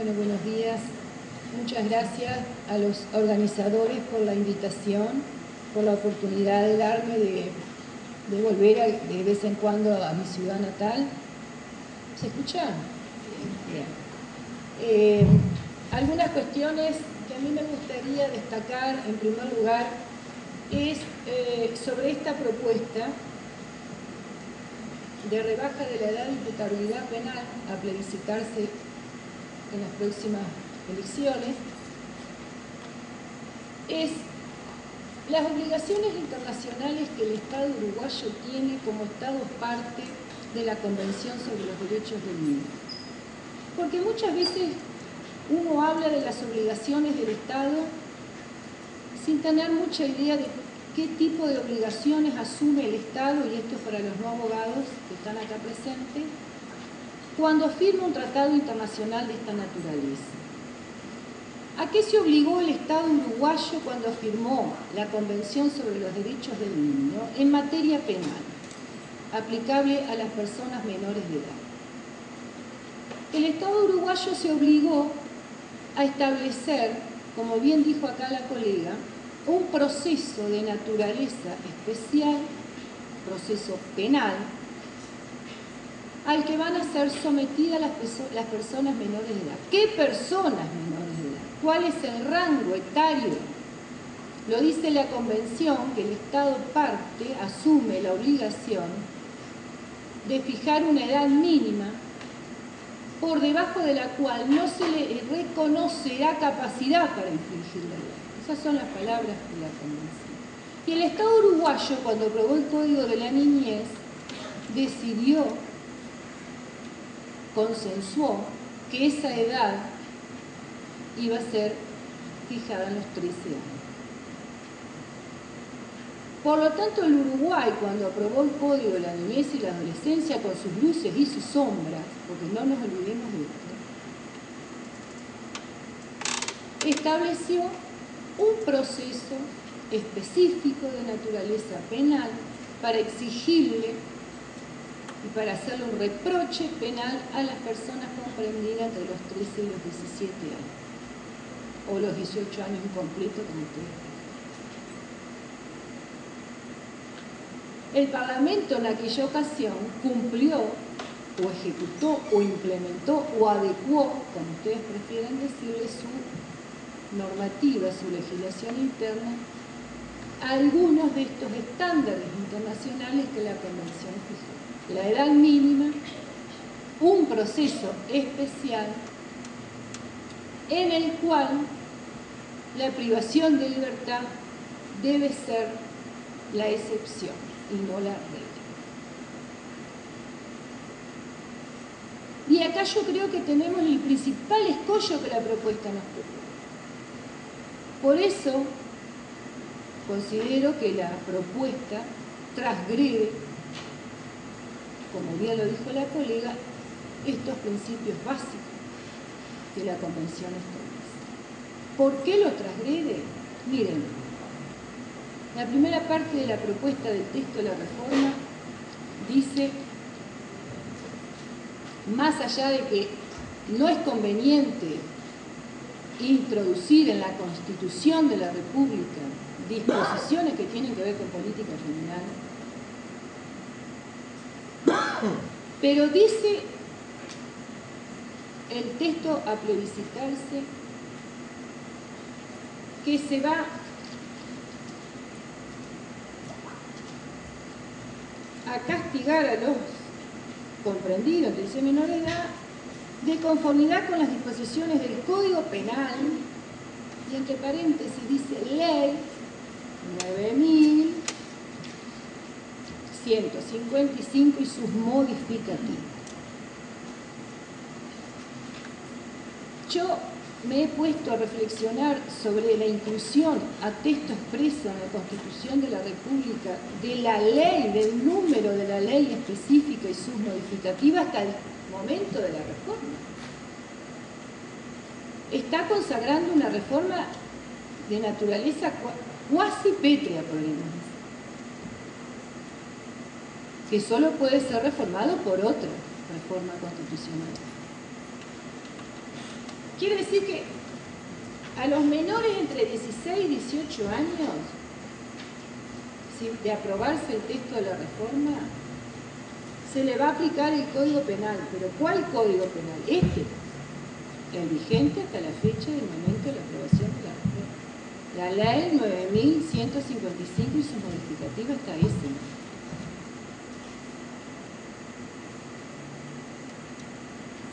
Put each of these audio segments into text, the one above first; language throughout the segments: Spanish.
Bueno, buenos días. Muchas gracias a los organizadores por la invitación, por la oportunidad de darme de volver de vez en cuando a mi ciudad natal. ¿Se escucha? Bien. Algunas cuestiones que a mí me gustaría destacar, en primer lugar, es sobre esta propuesta de rebaja de la edad de imputabilidad penal a plebiscitarse en las próximas elecciones, es las obligaciones internacionales que el Estado uruguayo tiene como Estado parte de la Convención sobre los Derechos del Niño. Porque muchas veces uno habla de las obligaciones del Estado sin tener mucha idea de qué tipo de obligaciones asume el Estado, y esto para los no abogados que están acá presentes, cuando firma un tratado internacional de esta naturaleza. ¿A qué se obligó el Estado uruguayo cuando firmó la Convención sobre los Derechos del Niño en materia penal, aplicable a las personas menores de edad? El Estado uruguayo se obligó a establecer, como bien dijo acá la colega, un proceso de naturaleza especial, proceso penal, al que van a ser sometidas las personas menores de edad. ¿Qué personas menores de edad? ¿Cuál es el rango etario? Lo dice la Convención, que el Estado parte asume la obligación de fijar una edad mínima por debajo de la cual no se le reconocerá capacidad para infringir la ley. Esas son las palabras de la Convención. Y el Estado uruguayo, cuando aprobó el Código de la Niñez, decidió, consensuó, que esa edad iba a ser fijada en los 13 años. Por lo tanto, el Uruguay, cuando aprobó el Código de la Niñez y la Adolescencia, con sus luces y sus sombras, porque no nos olvidemos de esto, estableció un proceso específico de naturaleza penal para exigirle y para hacerle un reproche penal a las personas comprendidas entre los 13 y los 17 años, o los 18 años incompletos, como ustedes. El Parlamento en aquella ocasión cumplió, o ejecutó, o implementó, o adecuó, como ustedes prefieren decirle, su normativa, su legislación interna, a algunos de estos estándares internacionales que la Convención fijó. La edad mínima, un proceso especial en el cual la privación de libertad debe ser la excepción y no la regla. Y acá yo creo que tenemos el principal escollo que la propuesta nos propone. Por eso considero que la propuesta transgrede, como bien lo dijo la colega, estos principios básicos que la Convención establece. ¿Por qué lo transgrede? Miren, la primera parte de la propuesta del texto de la reforma dice, más allá de que no es conveniente introducir en la Constitución de la República disposiciones que tienen que ver con política criminal, pero dice el texto a plebiscitarse que se va a castigar a los comprendidos de esa menor edad de conformidad con las disposiciones del Código Penal, y entre paréntesis dice Ley 9.155 y sus modificativos. Yo me he puesto a reflexionar sobre la inclusión a texto expreso en la Constitución de la República de la ley, del número de la ley específica y sus modificativas hasta el momento de la reforma. Está consagrando una reforma de naturaleza cuasi pétrea, podríamos decir, que solo puede ser reformado por otra reforma constitucional. Quiere decir que a los menores entre 16 y 18 años, de aprobarse el texto de la reforma, se le va a aplicar el Código Penal. ¿Pero cuál Código Penal? El vigente hasta la fecha del momento de la aprobación de la reforma. La ley 9155 y sus modificativos hasta ese momento.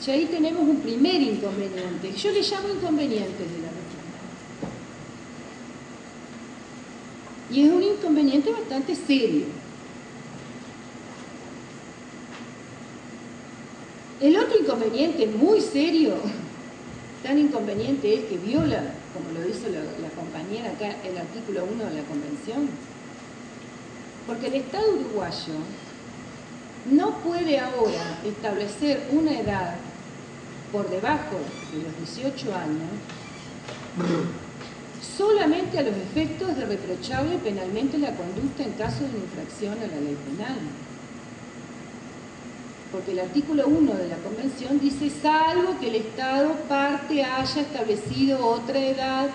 Y ahí tenemos un primer inconveniente. Yo le llamo inconveniente de la reforma. Y es un inconveniente bastante serio. El otro inconveniente muy serio, tan inconveniente es que viola, como lo hizo la compañera acá, el artículo 1 de la Convención. Porque el Estado uruguayo no puede ahora establecer una edad por debajo de los 18 años solamente a los efectos de reprocharle penalmente la conducta en caso de una infracción a la ley penal. Porque el artículo 1 de la Convención dice: salvo que el Estado parte haya establecido otra edad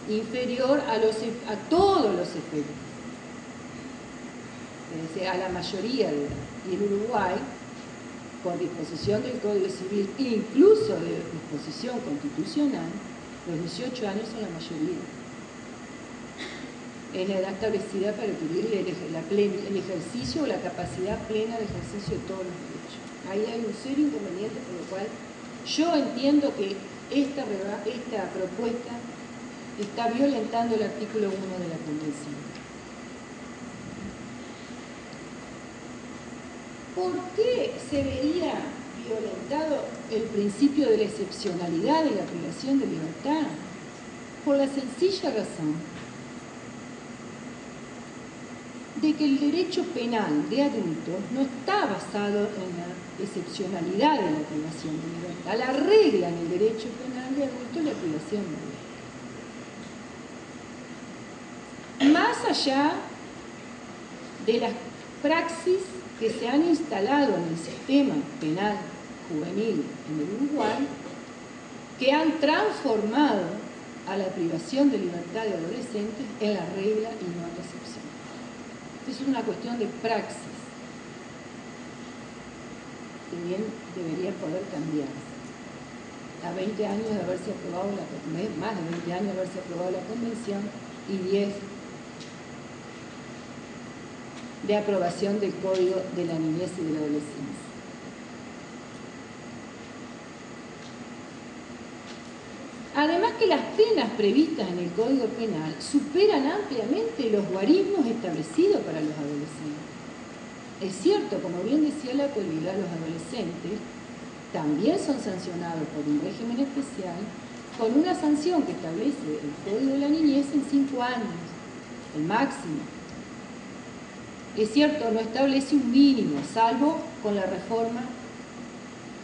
inferior a todos los efectos, es decir, a la mayoría de edad. Y en Uruguay, por disposición del Código Civil, incluso de disposición constitucional, los 18 años son la mayoría. Es la edad establecida para adquirir el ejercicio o la capacidad plena de ejercicio de todos los derechos. Ahí hay un serio inconveniente, por lo cual yo entiendo que esta propuesta está violentando el artículo 1 de la Convención. ¿Por qué se vería violentado el principio de la excepcionalidad de la privación de libertad? Por la sencilla razón de que el derecho penal de adultos no está basado en la excepcionalidad de la privación de libertad. La regla en el derecho penal de adultos es la privación de libertad. Más allá de las praxis que se han instalado en el sistema penal juvenil en el Uruguay, que han transformado a la privación de libertad de adolescentes en la regla y no en la excepción. Es una cuestión de praxis que bien debería poder cambiarse. A 20 años de haberse aprobado más de 20 años de haberse aprobado la Convención y 10 de aprobación del Código de la Niñez y de la Adolescencia. Además que las penas previstas en el Código Penal superan ampliamente los guarismos establecidos para los adolescentes. Es cierto, como bien decía la colega, los adolescentes también son sancionados por un régimen especial con una sanción que establece el Código de la Niñez en 5 años, el máximo. Es cierto, no establece un mínimo, salvo con la reforma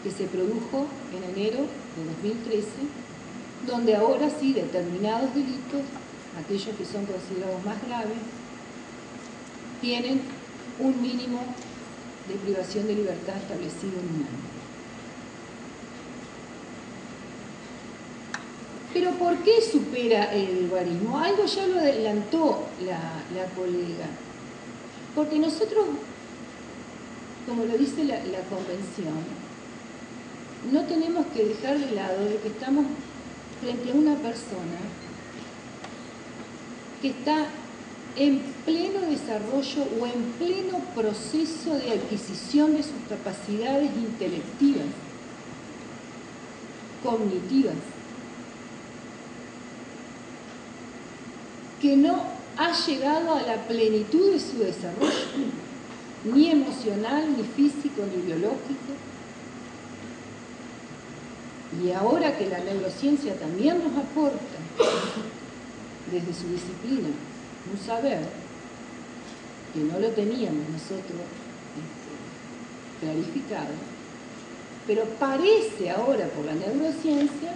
que se produjo en enero de 2013, donde ahora sí determinados delitos, aquellos que son considerados más graves, tienen un mínimo de privación de libertad establecido en un año. Pero ¿por qué supera el guarismo? Algo ya lo adelantó la colega. Porque nosotros, como lo dice la Convención, no tenemos que dejar de lado de que estamos frente a una persona que está en pleno desarrollo o en pleno proceso de adquisición de sus capacidades intelectivas, cognitivas, que no ha llegado a la plenitud de su desarrollo, ni emocional, ni físico, ni biológico. Y ahora que la neurociencia también nos aporta, desde su disciplina, un saber que no lo teníamos nosotros clarificado, pero parece ahora por la neurociencia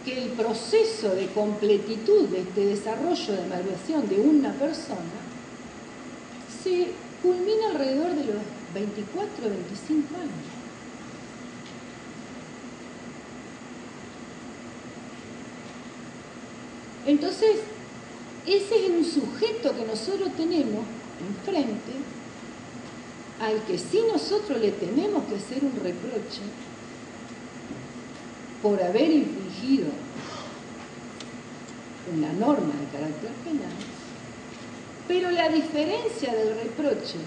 que el proceso de completitud de este desarrollo de maduración de una persona se culmina alrededor de los 24 o 25 años. Entonces, ese es un sujeto que nosotros tenemos enfrente, al que sí nosotros le tenemos que hacer un reproche por haber infringido una norma de carácter penal, pero la diferencia del reproche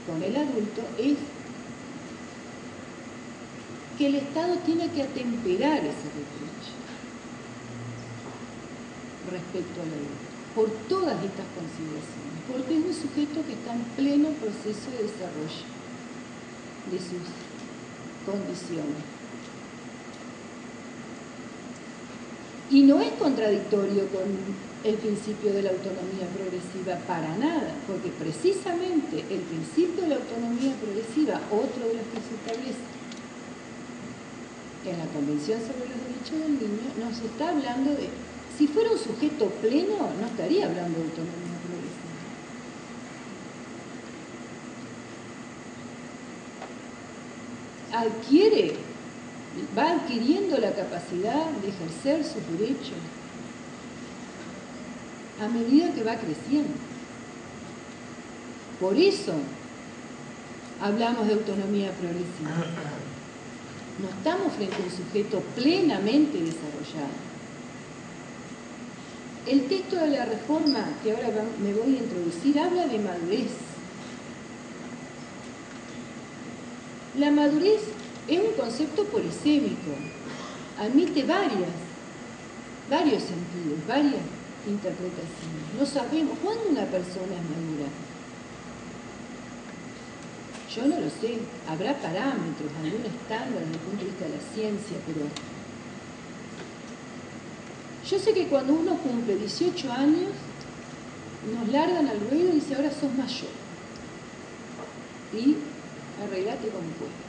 con el adulto es que el Estado tiene que atemperar ese reproche respecto al adulto, por todas estas consideraciones, porque es un sujeto que está en pleno proceso de desarrollo de sus condiciones. Y no es contradictorio con el principio de la autonomía progresiva para nada, porque precisamente el principio de la autonomía progresiva, otro de los que se establece en la Convención sobre los Derechos del Niño, nos está hablando de, si fuera un sujeto pleno, no estaría hablando de autonomía progresiva. Va adquiriendo la capacidad de ejercer sus derechos a medida que va creciendo. Por eso hablamos de autonomía progresiva. No estamos frente a un sujeto plenamente desarrollado. El texto de la reforma que ahora me voy a introducir habla de madurez. La madurez es un concepto polisémico, admite varios sentidos, varias interpretaciones. No sabemos cuándo una persona es madura. Yo no lo sé, habrá parámetros, algún estándar desde el punto de vista de la ciencia, pero yo sé que cuando uno cumple 18 años, nos largan al ruedo y dice, ahora sos mayor. Y arreglate como puedas.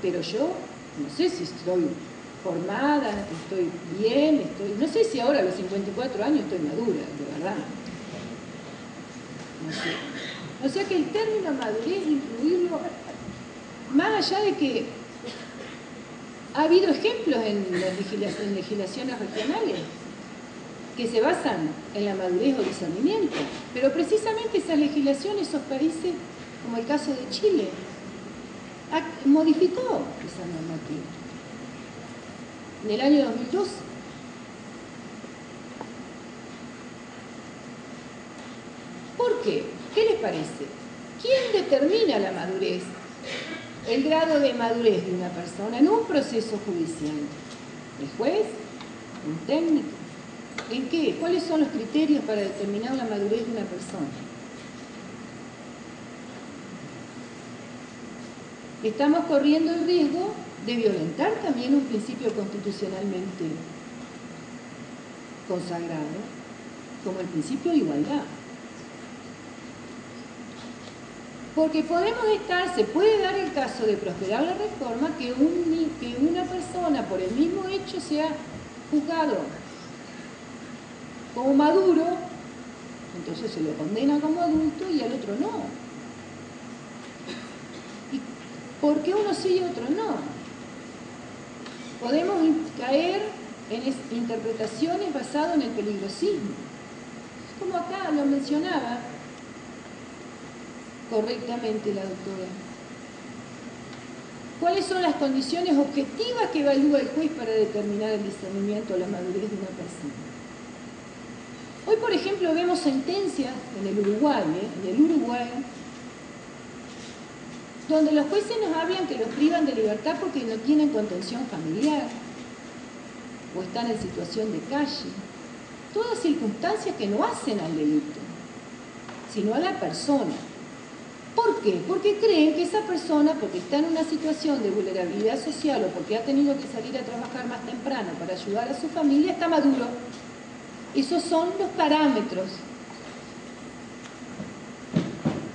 Pero yo no sé si estoy formada, estoy bien, no sé si ahora a los 54 años estoy madura, de verdad. No sé. O sea que el término madurez, incluirlo, más allá de que ha habido ejemplos en legislaciones regionales que se basan en la madurez o discernimiento, pero precisamente esas legislaciones, esos países, como el caso de Chile, modificó esa normativa en el año 2012. ¿Por qué? ¿Qué les parece? ¿Quién determina la madurez? El grado de madurez de una persona en un proceso judicial. ¿El juez? ¿Un técnico? ¿En qué? ¿Cuáles son los criterios para determinar la madurez de una persona? Estamos corriendo el riesgo de violentar también un principio constitucionalmente consagrado, como el principio de igualdad. Porque se puede dar el caso de prosperar la reforma que una persona por el mismo hecho sea juzgado como maduro, entonces se lo condena como adulto y al otro no. ¿Y por qué uno sí y otro no? Podemos caer en interpretaciones basadas en el peligrosismo. Como acá lo mencionaba correctamente la doctora. ¿Cuáles son las condiciones objetivas que evalúa el juez para determinar el discernimiento o la madurez de una persona? Hoy, por ejemplo, vemos sentencias en el Uruguay, donde los jueces nos hablan que los privan de libertad porque no tienen contención familiar o están en situación de calle. Todas circunstancias que no hacen al delito, sino a la persona. ¿Por qué? Porque creen que esa persona, porque está en una situación de vulnerabilidad social o porque ha tenido que salir a trabajar más temprano para ayudar a su familia, está maduro. Esos son los parámetros.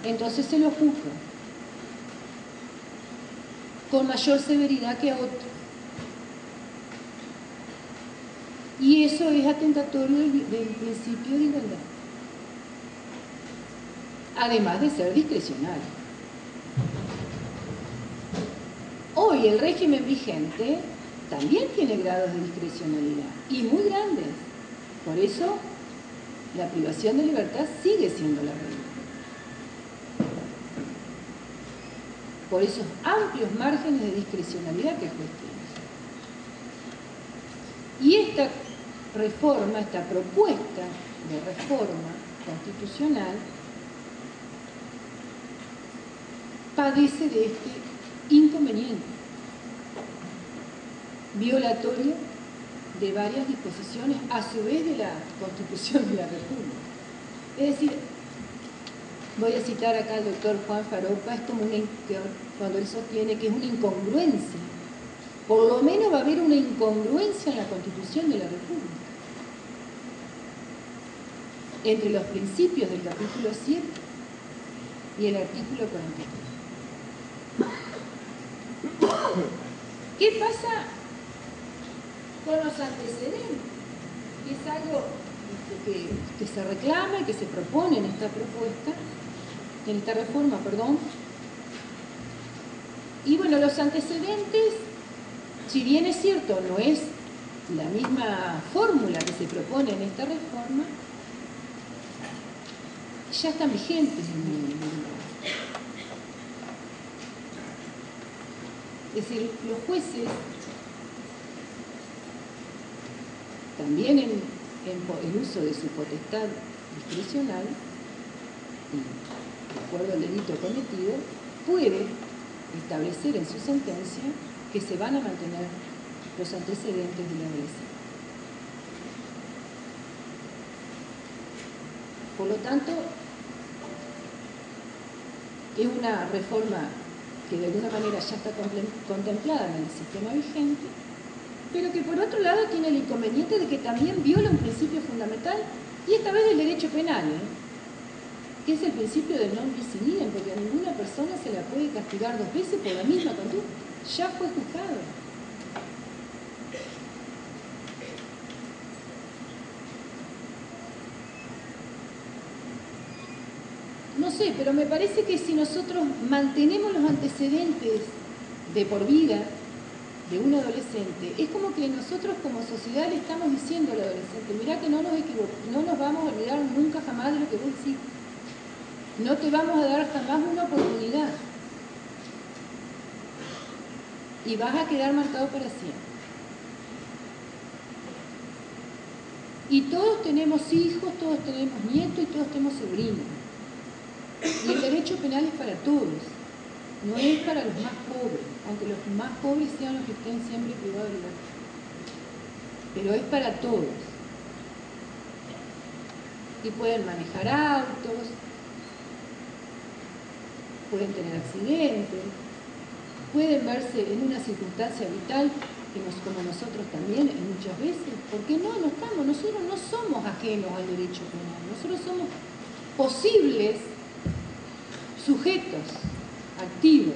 Entonces se lo juzga con mayor severidad que a otro. Y eso es atentatorio del principio de igualdad. Además de ser discrecional. Hoy el régimen vigente también tiene grados de discrecionalidad, y muy grandes. Por eso, la privación de libertad sigue siendo la regla. Por esos amplios márgenes de discrecionalidad que el juez tiene. Y esta reforma, esta propuesta de reforma constitucional, padece de este inconveniente violatorio de varias disposiciones, a su vez de la Constitución de la República. Es decir, voy a citar acá al doctor Juan Faropa, es como cuando él sostiene que es una incongruencia. Por lo menos va a haber una incongruencia en la Constitución de la República entre los principios del capítulo 7 y el artículo 43. ¿Qué pasa con los antecedentes? Que es algo que se reclama y que se propone en esta propuesta, en esta reforma, perdón. Y bueno, los antecedentes, si bien es cierto, no es la misma fórmula que se propone en esta reforma, ya están vigentes en el mundo. Es decir, los jueces, también en uso de su potestad discrecional, y de acuerdo al delito cometido, puede establecer en su sentencia que se van a mantener los antecedentes de la adolescente. Por lo tanto, es una reforma que de alguna manera ya está contemplada en el sistema vigente, pero que por otro lado tiene el inconveniente de que también viola un principio fundamental, y esta vez del derecho penal, que es el principio del non bis in idem, porque a ninguna persona se la puede castigar 2 veces por la misma conducta. Ya fue juzgado. No sé, pero me parece que si nosotros mantenemos los antecedentes de por vida de un adolescente, es como que nosotros como sociedad le estamos diciendo al adolescente: mirá que no nos vamos a olvidar nunca jamás de lo que vos hiciste. No te vamos a dar jamás una oportunidad. Y vas a quedar marcado para siempre. Y todos tenemos hijos, todos tenemos nietos y todos tenemos sobrinos. Y el derecho penal es para todos, no es para los más pobres, aunque los más pobres sean los que estén siempre privados de libertad. Pero es para todos. Y pueden manejar autos, pueden tener accidentes, pueden verse en una circunstancia vital como nosotros también muchas veces. Porque nosotros no somos ajenos al derecho penal, nosotros somos posibles sujetos activos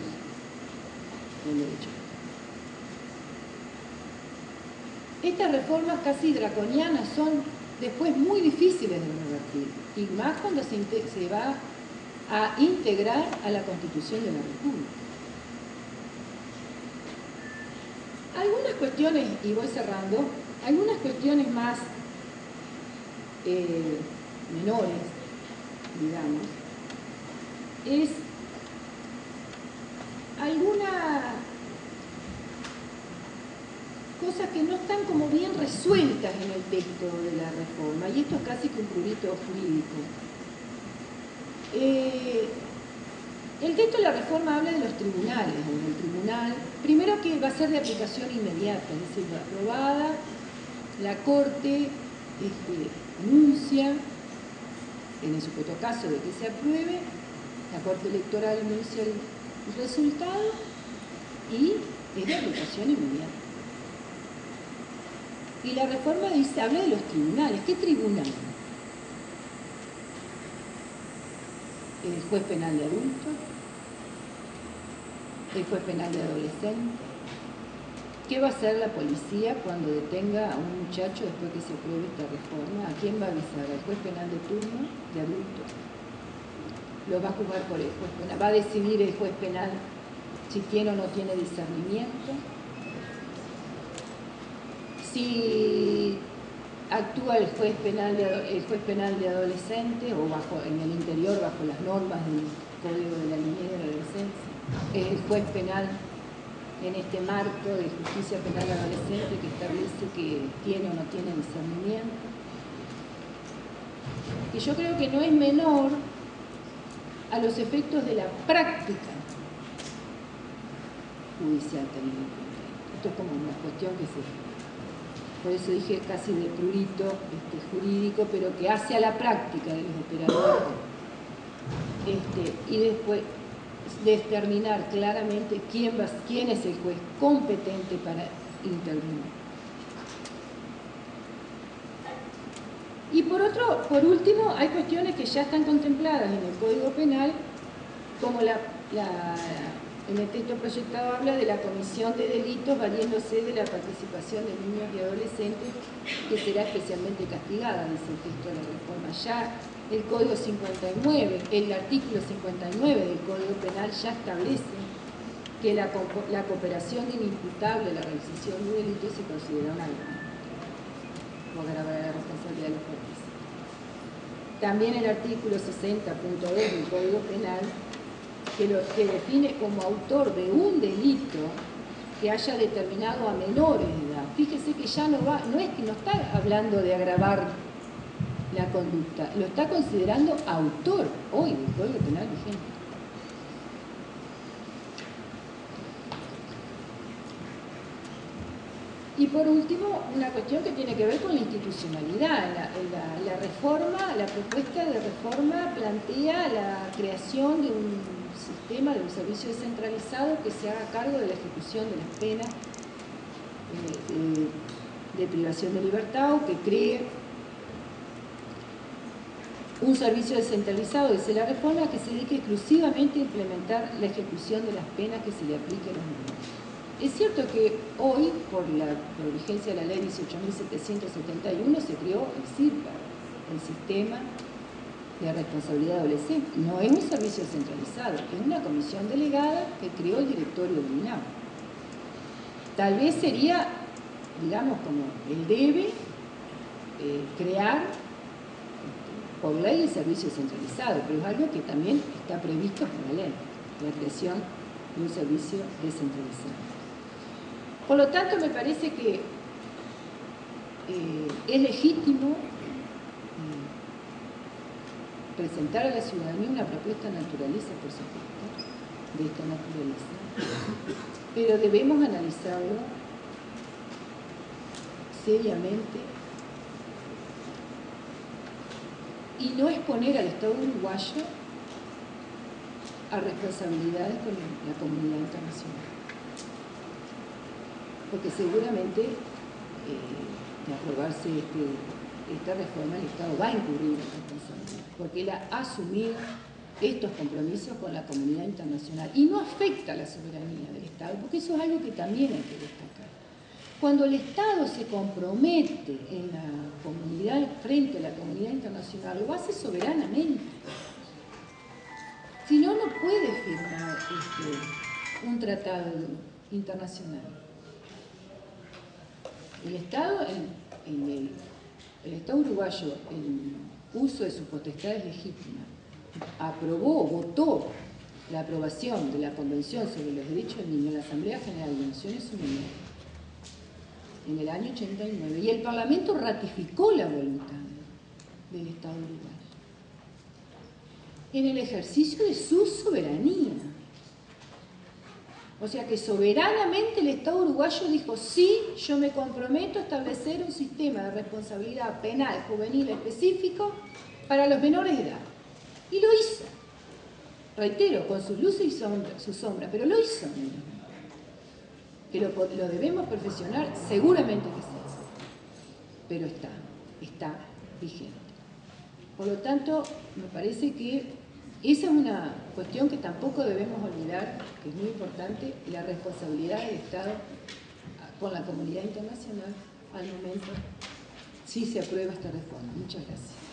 del derecho. Estas reformas casi draconianas son después muy difíciles de revertir, y más cuando se va a integrar a la Constitución de la República. Algunas cuestiones, y voy cerrando, algunas cuestiones más menores, digamos, es algunas cosas que no están como bien resueltas en el texto de la reforma, y esto es casi que un prurito jurídico. El texto de la reforma habla de los tribunales, del tribunal, primero que va a ser de aplicación inmediata, es decir, aprobada, la Corte anuncia, en el supuesto caso de que se apruebe, la Corte Electoral anuncia el resultado y es de aplicación inmediata. Y la reforma habla de los tribunales. ¿Qué tribunal? El juez penal de adultos, el juez penal de adolescentes. ¿Qué va a hacer la policía cuando detenga a un muchacho después que se apruebe esta reforma? ¿A quién va a avisar? ¿Al juez penal de turno de adultos? Lo va a juzgar por el juez penal. Va a decidir el juez penal si tiene o no tiene discernimiento. si actúa el juez penal de adolescentes o en el interior bajo las normas del Código de la Niñez y de la Adolescencia. Es el juez penal en este marco de justicia penal adolescente que establece que tiene o no tiene discernimiento. Que yo creo que no es menor a los efectos de la práctica judicial también. Esto es como una cuestión que por eso dije casi de prurito jurídico, pero que hace a la práctica de los operadores. Y después determinar claramente quién es el juez competente para intervenir. Y por último, hay cuestiones que ya están contempladas en el Código Penal, como en el texto proyectado habla de la comisión de delitos valiéndose de la participación de niños y adolescentes, que será especialmente castigada, dice el texto de la reforma. Ya el Código 59, el artículo 59 del Código Penal ya establece que la cooperación inimputable a la realización de delitos se considera un agravante o agravar la responsabilidad de los partícipes. También el artículo 60.2 del Código Penal que define como autor de un delito que haya determinado a menores de edad. Fíjese que ya no es que no está hablando de agravar la conducta, lo está considerando autor hoy del Código Penal vigente. Y por último, una cuestión que tiene que ver con la institucionalidad. La reforma, la propuesta de reforma plantea la creación de un sistema, de un servicio descentralizado que se haga cargo de la ejecución de las penas de privación de libertad, o que cree un servicio descentralizado, dice la reforma, que se dedique exclusivamente a implementar la ejecución de las penas que se le aplique a los menores. Es cierto que hoy, por vigencia de la ley 18.771, se creó el CIRPA, el Sistema de Responsabilidad Adolescente. No es un servicio centralizado, es una comisión delegada que creó el directorio del INAO. Tal vez sería, digamos, como el debe crear por ley el servicio centralizado, pero es algo que también está previsto por la ley, la creación de un servicio descentralizado. Por lo tanto, me parece que es legítimo presentar a la ciudadanía una propuesta de naturaleza, por supuesto, de esta naturaleza, pero debemos analizarlo seriamente y no exponer al Estado uruguayo a responsabilidades con la comunidad internacional. Porque seguramente, de aprobarse esta reforma, el Estado va a incurrir en responsabilidad, porque él ha asumido estos compromisos con la comunidad internacional y no afecta a la soberanía del Estado, porque eso es algo que también hay que destacar. Cuando el Estado se compromete en la comunidad, frente a la comunidad internacional, lo hace soberanamente. Si no, no puede firmar un tratado internacional. El Estado, el Estado uruguayo, en uso de sus potestades legítimas, votó la aprobación de la Convención sobre los Derechos del Niño en la Asamblea General de Naciones Unidas en el año 89, y el Parlamento ratificó la voluntad del Estado uruguayo en el ejercicio de su soberanía. O sea que soberanamente el Estado uruguayo dijo: sí, yo me comprometo a establecer un sistema de responsabilidad penal juvenil específico para los menores de edad. Y lo hizo. Reitero, con sus luces y sus sombras, pero lo hizo. Que lo debemos perfeccionar, seguramente que sí. Pero está vigente. Por lo tanto, me parece que esa es una cuestión que tampoco debemos olvidar, que es muy importante, la responsabilidad del Estado con la comunidad internacional al momento si se aprueba esta reforma. Muchas gracias.